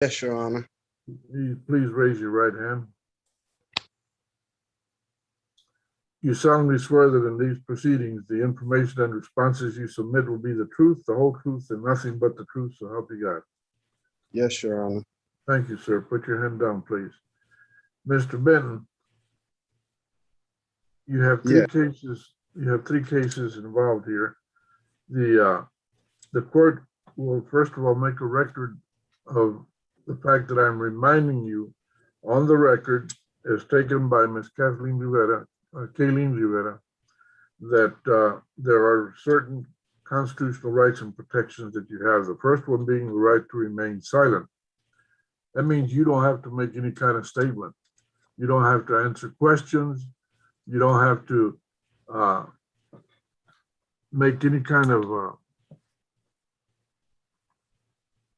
Yes, Your Honor. Please raise your right hand. You solemnly swear that in these proceedings, the information and responses you submit will be the truth, the whole truth, and nothing but the truth, so help you God. Yes, Your Honor. Thank you, sir. Put your hand down, please. Mr. Benton, you have three cases. You have three cases involved here. The court will first of all make a record of the fact that I'm reminding you on the record, as taken by Ms. Kathleen Rivera, Kayleen Rivera, that there are certain constitutional rights and protections that you have. The first one being the right to remain silent. That means you don't have to make any kind of statement. You don't have to answer questions. You don't have to make any kind of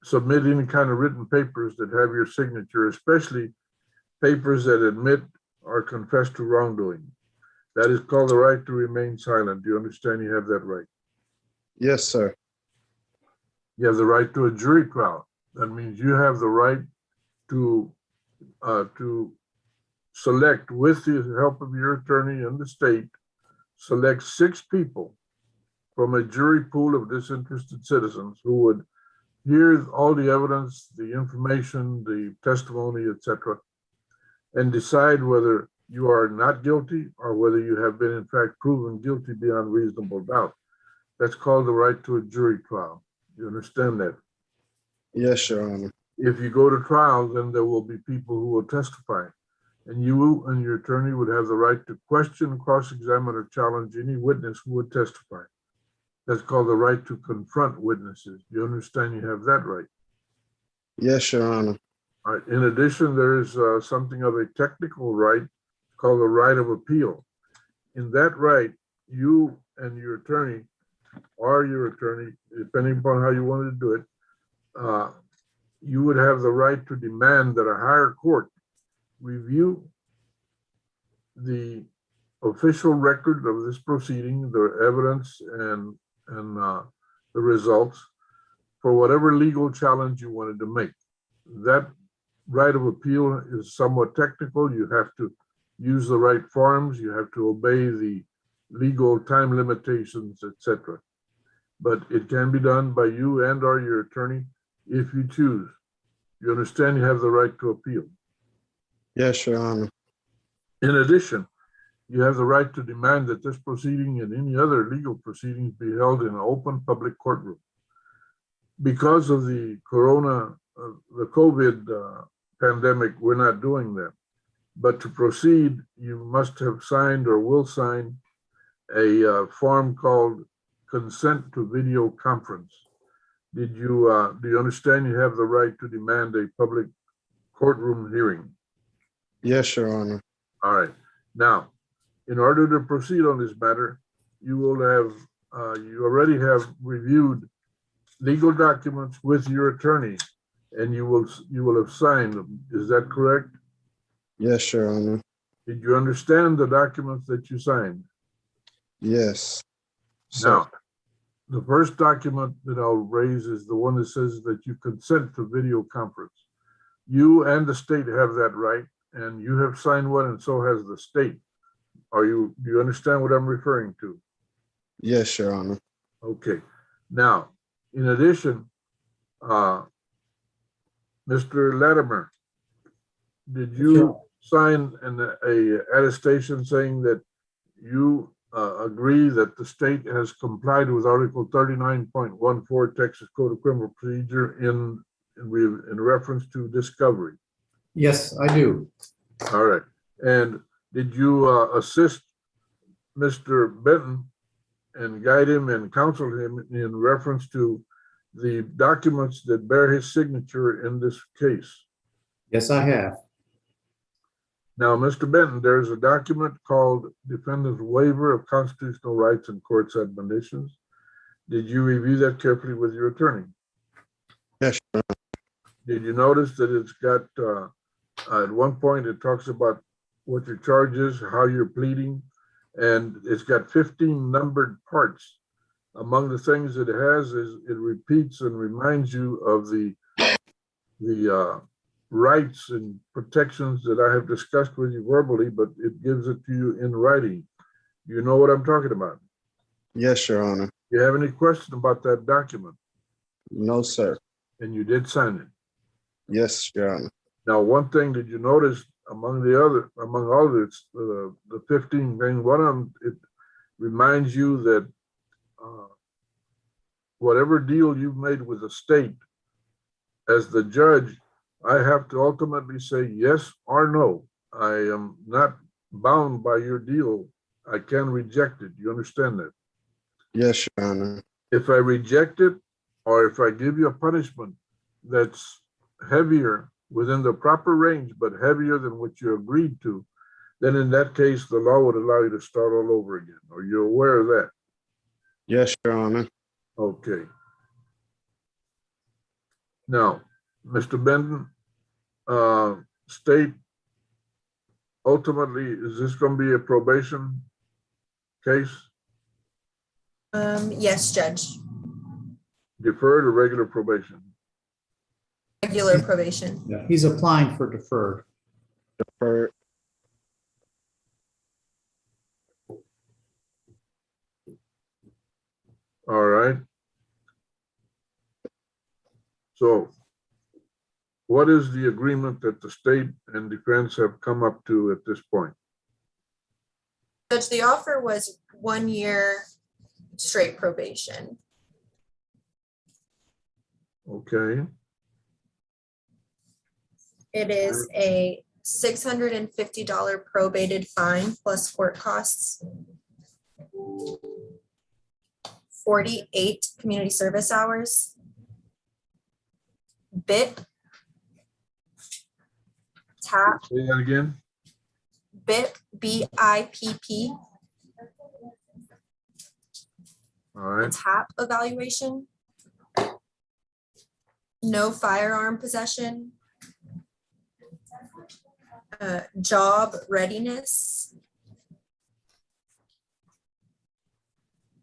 submit any kind of written papers that have your signature, especially papers that admit or confess to wrongdoing. That is called the right to remain silent. Do you understand you have that right? Yes, sir. You have the right to a jury trial. That means you have the right to select, with the help of your attorney and the state, select 6 people from a jury pool of disinterested citizens who would hear all the evidence, the information, the testimony, etc., and decide whether you are not guilty or whether you have been in fact proven guilty beyond reasonable doubt. That's called the right to a jury trial. You understand that? Yes, Your Honor. If you go to trial, then there will be people who will testify, and you and your attorney would have the right to question, cross-examine, or challenge any witness who would testify. That's called the right to confront witnesses. You understand you have that right? Yes, Your Honor. All right. In addition, there is something of a technical right called the right of appeal. In that right, you and your attorney, or your attorney, depending upon how you wanted to do it, you would have the right to demand that a higher court review the official record of this proceeding, the evidence and the results, for whatever legal challenge you wanted to make. That right of appeal is somewhat technical. You have to use the right forms. You have to obey the legal time limitations, etc. But it can be done by you and or your attorney if you choose. You understand you have the right to appeal. Yes, Your Honor. In addition, you have the right to demand that this proceeding and any other legal proceedings be held in an open public courtroom. Because of the the COVID pandemic, we're not doing that. But to proceed, you must have signed or will sign a form called consent to video conference. Do you understand you have the right to demand a public courtroom hearing? Yes, Your Honor. All right. Now, in order to proceed on this matter, you will have, you already have reviewed legal documents with your attorney, and you will have signed them. Is that correct? Yes, Your Honor. Did you understand the documents that you signed? Yes. Now, the first document that I'll raise is the one that says that you consent to video conference. You and the state have that right, and you have signed one, and so has the state. Do you understand what I'm referring to? Yes, Your Honor. Okay. Now, in addition, Mr. Latimer, did you sign a attestation saying that you agree that the state has complied with Article 39.14 Texas Code of Criminal Procedure in reference to discovery? Yes, I do. All right. And did you assist Mr. Benton and guide him and counsel him in reference to the documents that bear his signature in this case? Yes, I have. Now, Mr. Benton, there's a document called Defendant's Waiver of Constitutional Rights and Court's Admonitions. Did you review that carefully with your attorney? Yes, Your Honor. Did you notice that it's got, at one point, it talks about what your charge is, how you're pleading, and it's got 15 numbered parts. Among the things it has is it repeats and reminds you of the the rights and protections that I have discussed with you verbally, but it gives it to you in writing. You know what I'm talking about? Yes, Your Honor. You have any question about that document? No, sir. And you did sign it. Yes, Your Honor. Now, one thing that you notice among all of this, the 15 things, one of them, it reminds you that whatever deal you've made with the state, as the judge, I have to ultimately say yes or no. I am not bound by your deal. I can reject it. You understand that? Yes, Your Honor. If I reject it, or if I give you a punishment that's heavier within the proper range, but heavier than what you agreed to, then in that case, the law would allow you to start all over again. Are you aware of that? Yes, Your Honor. Okay. Now, Mr. Benton, state, ultimately, is this going to be a probation case? Yes, Judge. Deferred or regular probation? Regular probation. Yeah, he's applying for deferred. Deferred. All right. So what is the agreement that the state and defense have come up to at this point? Judge, the offer was 1 year straight probation. Okay. It is a $650 probated fine plus court costs. 48 community service hours. BIP. TAP, Say that again. BIP, BIP. All right. TAP evaluation. No firearm possession. Job readiness.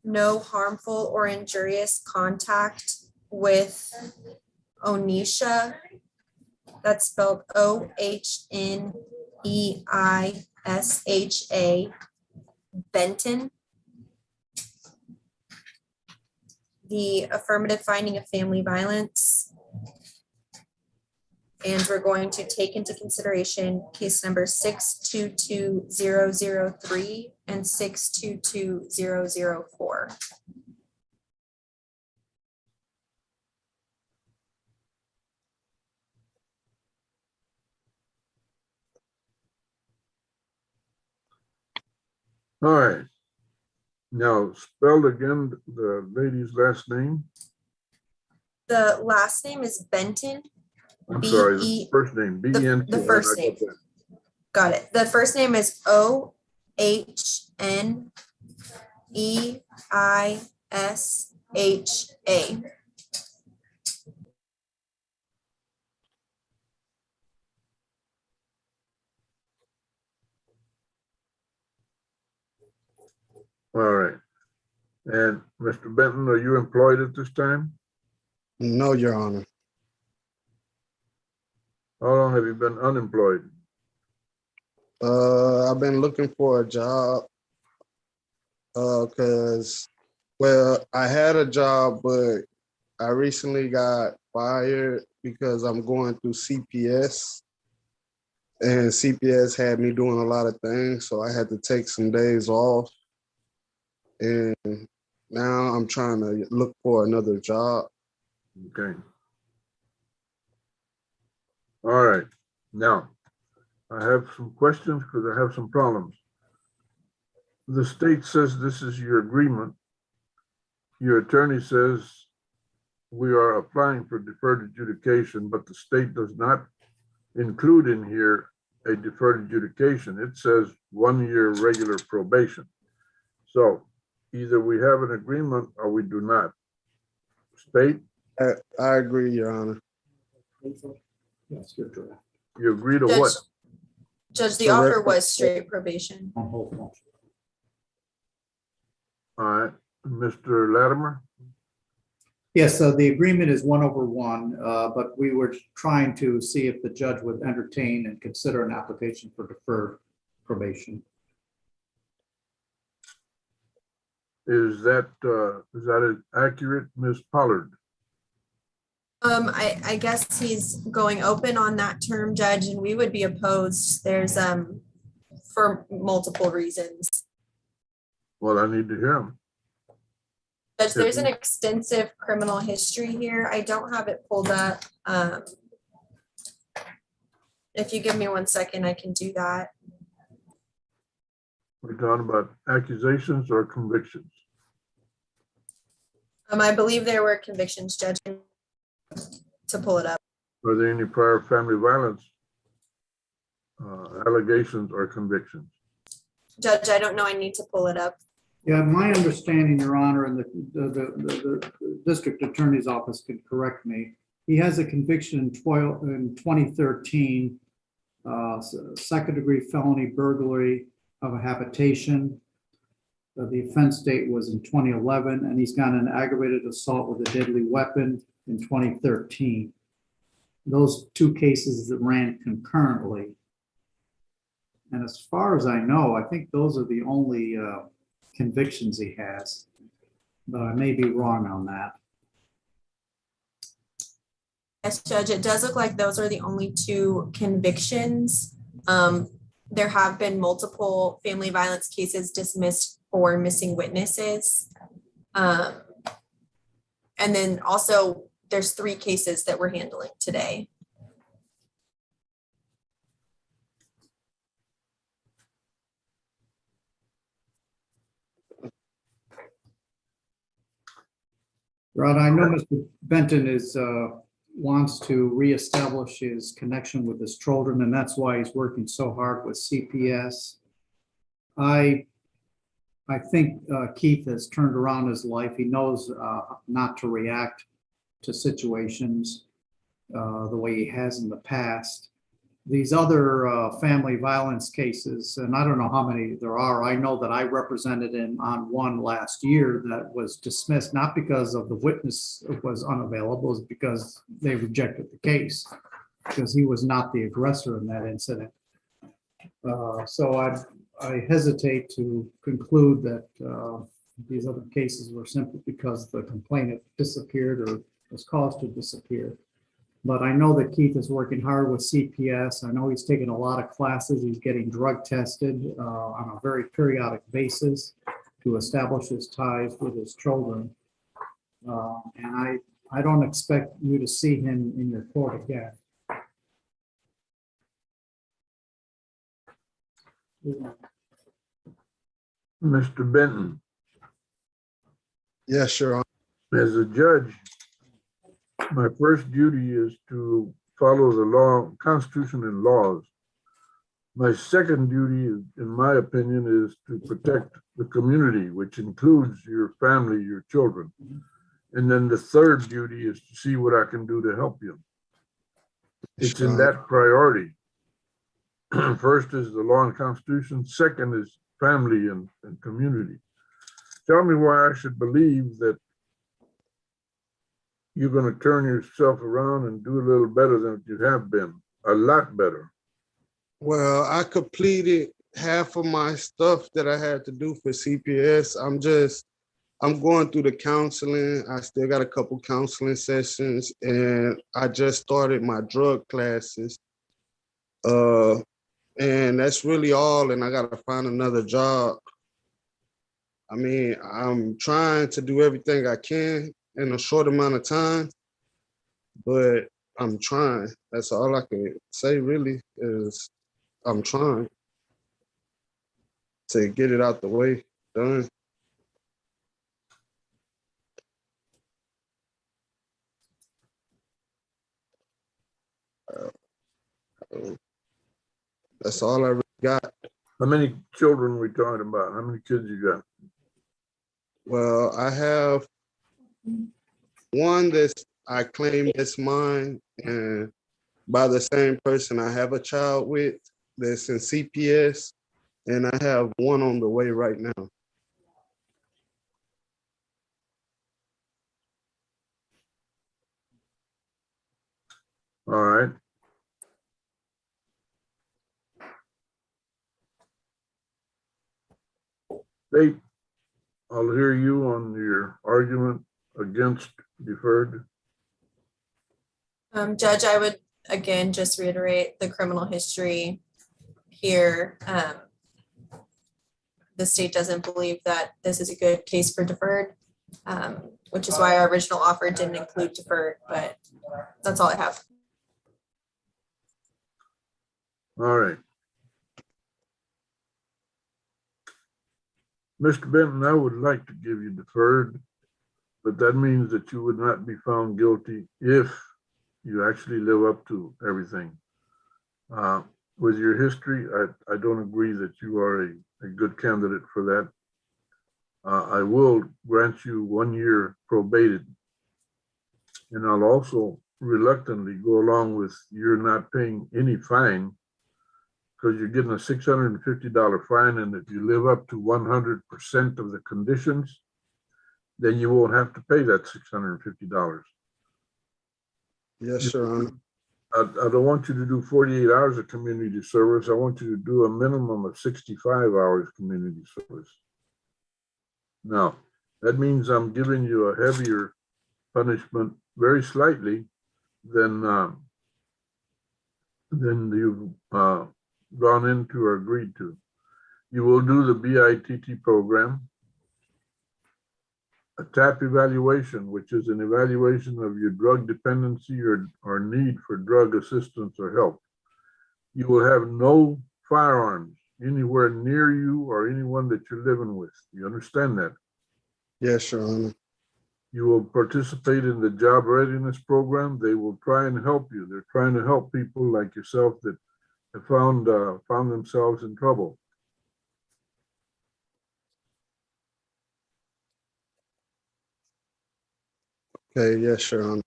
No harmful or injurious contact with Onisha. That's spelled OHNEISHA. Benton. The affirmative finding of family violence. And we're going to take into consideration case number 622003 and 622004. All right. Now, spell again the lady's last name. The last name is Benton. I'm sorry, the B-E- first name, B-E-N-T. the first name. Got it. The first name is OHNEISHA. All right. And Mr. Benton, are you employed at this time? No, Your Honor. How long have you been unemployed? I've been looking for a job because, well, I had a job, but I recently got fired because I'm going through CPS. And CPS had me doing a lot of things, so I had to take some days off. And now I'm trying to look for another job. Okay. All right. Now, I have some questions because I have some problems. The state says this is your agreement. Your attorney says we are applying for deferred adjudication, but the state does not include in here a deferred adjudication. It says 1 year regular probation. So either we have an agreement or we do not. State, I agree, Your Honor. Yes, your draft. you agree to Judge, what? Judge, the So offer we're- was straight probation. On hold motion. All right, Mr. Latimer? Yes, so the agreement is 1/1, but we were trying to see if the judge would entertain and consider an application for deferred probation. Is that accurate, Ms. Pollard? I guess he's going open on that term, Judge, and we would be opposed. There's, for multiple reasons. Well, I need to hear him. Judge, there's an extensive criminal history here. I don't have it pulled up. If you give me 1 second, I can do that. We're talking about accusations or convictions. I believe there were convictions, Judge, to pull it up. Are there any prior family violence allegations or convictions? Judge, I don't know. I need to pull it up. Yeah, my understanding, Your Honor, and the district attorney's office could correct me. He has a conviction in 2013, second-degree felony burglary of a habitation. The offense date was in 2011, and he's got an aggravated assault with a deadly weapon in 2013. Those two cases that ran concurrently. And as far as I know, I think those are the only convictions he has, but I may be wrong on that. Yes, Judge, it does look like those are the only two convictions. There have been multiple family violence cases dismissed for missing witnesses. And then also there's 3 cases that we're handling today. Rod, I know Mr. Benton wants to reestablish his connection with his children, and that's why he's working so hard with CPS. I think Keith has turned around his life. He knows not to react to situations the way he has in the past. These other family violence cases, and I don't know how many there are. I know that I represented him on one last year that was dismissed, not because of the witness was unavailable, it was because they rejected the case, because he was not the aggressor in that incident. So I hesitate to conclude that these other cases were simply because the complainant disappeared or was caused to disappear. But I know that Keith is working hard with CPS. I know he's taking a lot of classes. He's getting drug tested on a very periodic basis to establish his ties with his children. And I don't expect you to see him in your court again. Mr. Benton, Yes, Your Honor. as a judge, my first duty is to follow the law, Constitution and laws. My second duty, in my opinion, is to protect the community, which includes your family, your children. And then the third duty is to see what I can do to help you. It's in that priority. First is the law and Constitution. Second is family and community. Tell me why I should believe that you're going to turn yourself around and do a little better than you have been, a lot better. Well, I completed half of my stuff that I had to do for CPS. I'm going through the counseling. I still got a couple counseling sessions, and I just started my drug classes. And that's really all, and I got to find another job. I mean, I'm trying to do everything I can in a short amount of time, but I'm trying. That's all I can say really is I'm trying to get it out the way, done. That's all I really got. How many children are we talking about? How many kids you got? Well, I have one that's I claim that's mine, and by the same person I have a child with that's in CPS, and I have one on the way right now. All right. State, I'll hear you on your argument against deferred. Judge, I would again just reiterate the criminal history here. The state doesn't believe that this is a good case for deferred, which is why our original offer didn't include deferred, but that's all I have. All right. Mr. Benton, I would like to give you deferred, but that means that you would not be found guilty if you actually live up to everything. With your history, I don't agree that you are a good candidate for that. I will grant you 1 year probated. And I'll also reluctantly go along with you're not paying any fine because you're getting a $650 fine. And if you live up to 100% of the conditions, then you won't have to pay that $650. Yes, Your Honor. I don't want you to do 48 hours of community service. I want you to do a minimum of 65 hours community service. Now, that means I'm giving you a heavier punishment, very slightly, than you've gone into or agreed to. You will do the BITT program, a TAP evaluation, which is an evaluation of your drug dependency or need for drug assistance or help. You will have no firearms anywhere near you or anyone that you're living with. You understand that? Yes, Your Honor. You will participate in the job readiness program. They will try and help you. They're trying to help people like yourself that have found themselves in trouble. Okay, yes, Your Honor.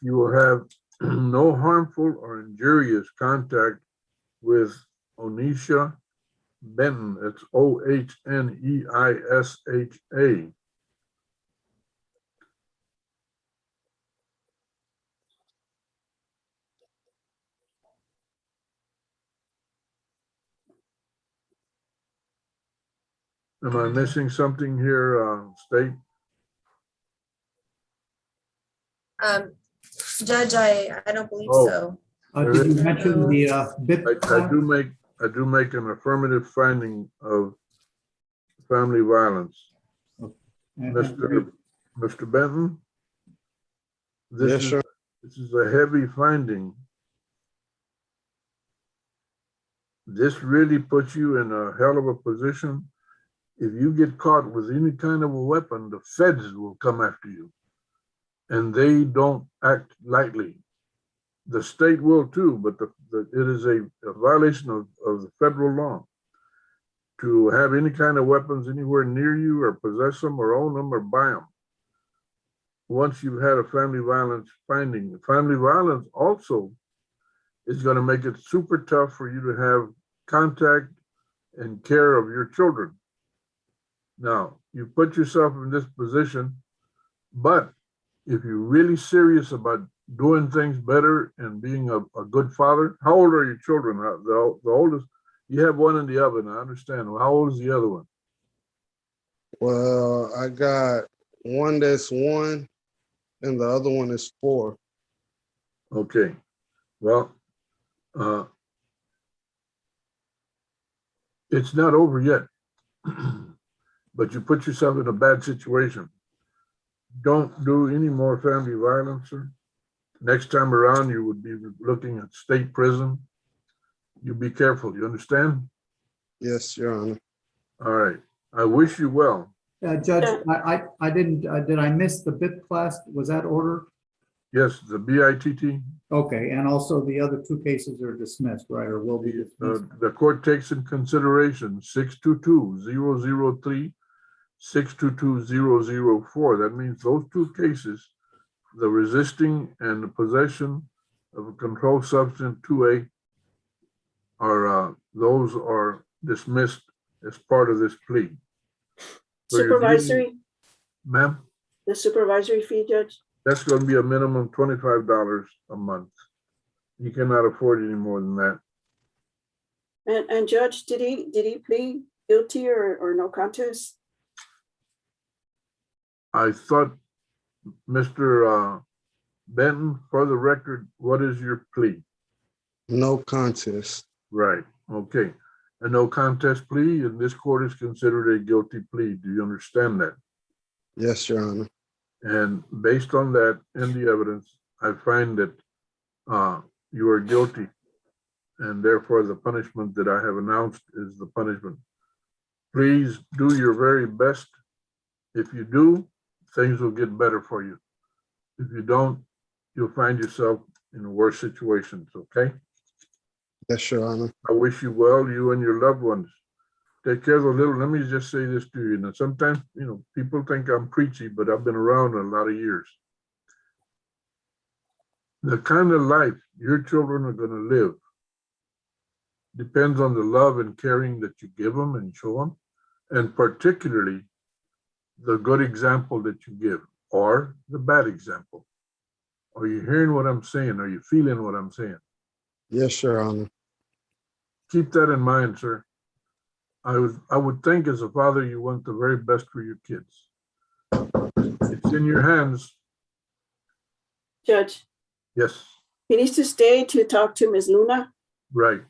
You will have no harmful or injurious contact with Onisha Benton. It's Ohneisha. Am I missing something here, State? Judge, I don't believe Oh. so. Did you mention the BIP? I do make an affirmative finding of family violence. Mr. Benton? Yes, sir. This is a heavy finding. This really puts you in a hell of a position. If you get caught with any kind of a weapon, the feds will come after you. And they don't act lightly. The state will too, but it is a violation of the federal law to have any kind of weapons anywhere near you or possess them or own them or buy them. Once you've had a family violence finding, family violence also is going to make it super tough for you to have contact and care of your children. Now, you put yourself in this position, but if you're really serious about doing things better and being a good father, how old are your children? The oldest, you have one in the oven, I understand. How old is the other one? Well, I got one that's 1 and the other one is 4. Okay, well, it's not over yet, but you put yourself in a bad situation. Don't do any more family violence, sir. Next time around, you would be looking at state prison. You be careful, you understand? Yes, Your Honor. All right, I wish you well. Judge, I didn't, did I miss the BIP class? Was that ordered? Yes, the BITT. Okay, and also the other 2 cases are dismissed, right, or will be dismissed? The court takes in consideration 622-003, 622-004. That means those 2 cases, the resisting and the possession of a controlled substance 2A, those are dismissed as part of this plea. So Supervisory, ma'am? The supervisory fee, Judge? That's going to be a minimum $25 a month. You cannot afford any more than that. And Judge, did he plead guilty or no contest? I thought, Mr. Benton, for the record, what is your plea? No contest. Right, okay. A no contest plea in this court is considered a guilty plea. Do you understand that? Yes, Your Honor. And based on that and the evidence, I find that you are guilty. And therefore, the punishment that I have announced is the punishment. Please do your very best. If you do, things will get better for you. If you don't, you'll find yourself in worse situations, okay? Yes, Your Honor. I wish you well, you and your loved ones. Take care of the little. Let me just say this to you. Now, sometimes, people think I'm preachy, but I've been around a lot of years. The kind of life your children are going to live depends on the love and caring that you give them and show them, and particularly the good example that you give or the bad example. Are you hearing what I'm saying? Are you feeling what I'm saying? Yes, Your Honor. Keep that in mind, sir. I would think as a father, you want the very best for your kids. It's in your hands. Judge, Yes, he needs to stay to talk to Ms. Luna. right.